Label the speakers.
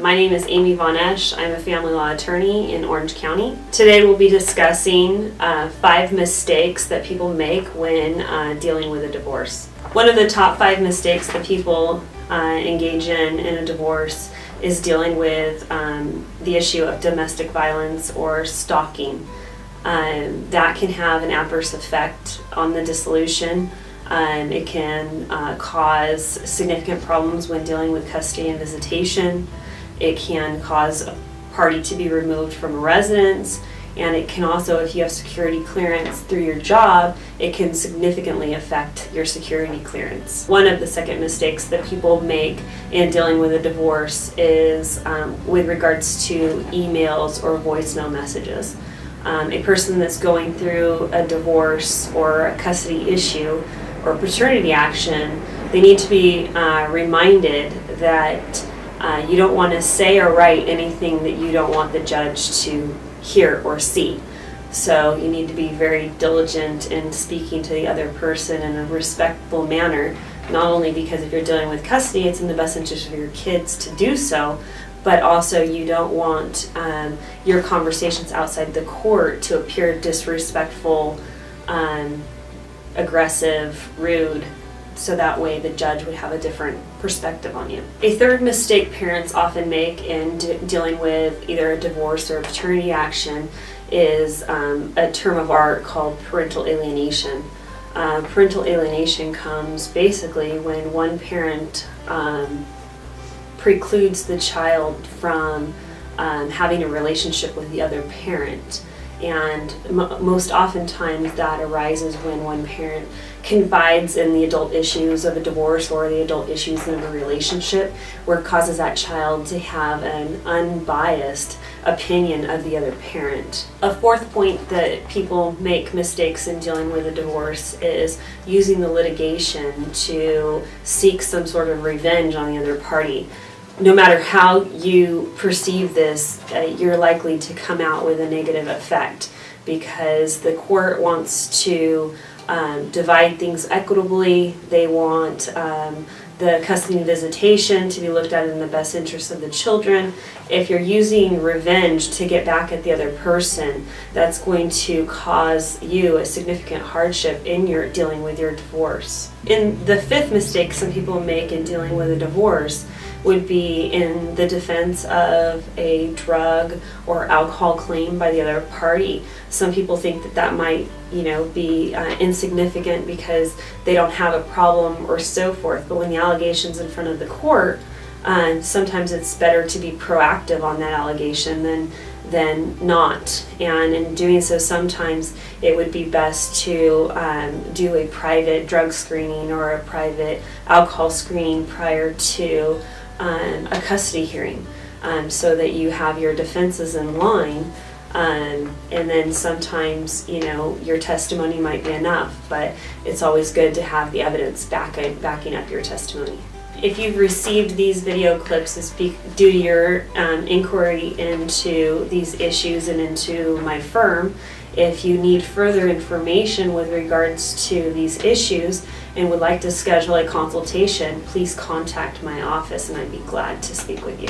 Speaker 1: My name is Amy Von Esch. I'm a family law attorney in Orange County. Today we'll be discussing 5 mistakes that people make when dealing with a divorce. One of the top 5 mistakes that people engage in a divorce is dealing with the issue of domestic violence or stalking. That can have an adverse effect on the dissolution. It can cause significant problems when dealing with custody and visitation. It can cause a party to be removed from a residence, and it can also, if you have security clearance through your job, it can significantly affect your security clearance. One of the second mistakes that people make in dealing with a divorce is with regards to emails or voicemail messages. A person that's going through a divorce or a custody issue or paternity action, they need to be reminded that you don't want to say or write anything that you don't want the judge to hear or see. So you need to be very diligent in speaking to the other person in a respectful manner, not only because if you're dealing with custody, it's in the best interest of your kids to do so, but also you don't want your conversations outside the court to appear disrespectful, aggressive, rude, so that way the judge would have a different perspective on you. A third mistake parents often make in dealing with either a divorce or a paternity action is a term of art called parental alienation. Parental alienation comes basically when one parent precludes the child from having a relationship with the other parent. And most oftentimes that arises when one parent confides in the adult issues of a divorce or the adult issues of a relationship, where it causes that child to have an unbiased opinion of the other parent. A fourth point that people make mistakes in dealing with a divorce is using the litigation to seek some sort of revenge on the other party. No matter how you perceive this, you're likely to come out with a negative effect because the court wants to divide things equitably. They want the custody and visitation to be looked at in the best interest of the children. If you're using revenge to get back at the other person, that's going to cause you a significant hardship in your dealing with your divorce. In the fifth mistake some people make in dealing with a divorce would be in the defense of a drug or alcohol claim by the other party. Some people think that that might, be insignificant because they don't have a problem or so forth. But when the allegation's in front of the court, sometimes it's better to be proactive on that allegation than not. And in doing so, sometimes it would be best to do a private drug screening or a private alcohol screening prior to a custody hearing, so that you have your defenses in line, and then sometimes your testimony might be enough, but it's always good to have the evidence backing up your testimony. If you've received these video clips due to your inquiry into these issues and into my firm, if you need further information with regards to these issues and would like to schedule a consultation, please contact my office and I'd be glad to speak with you.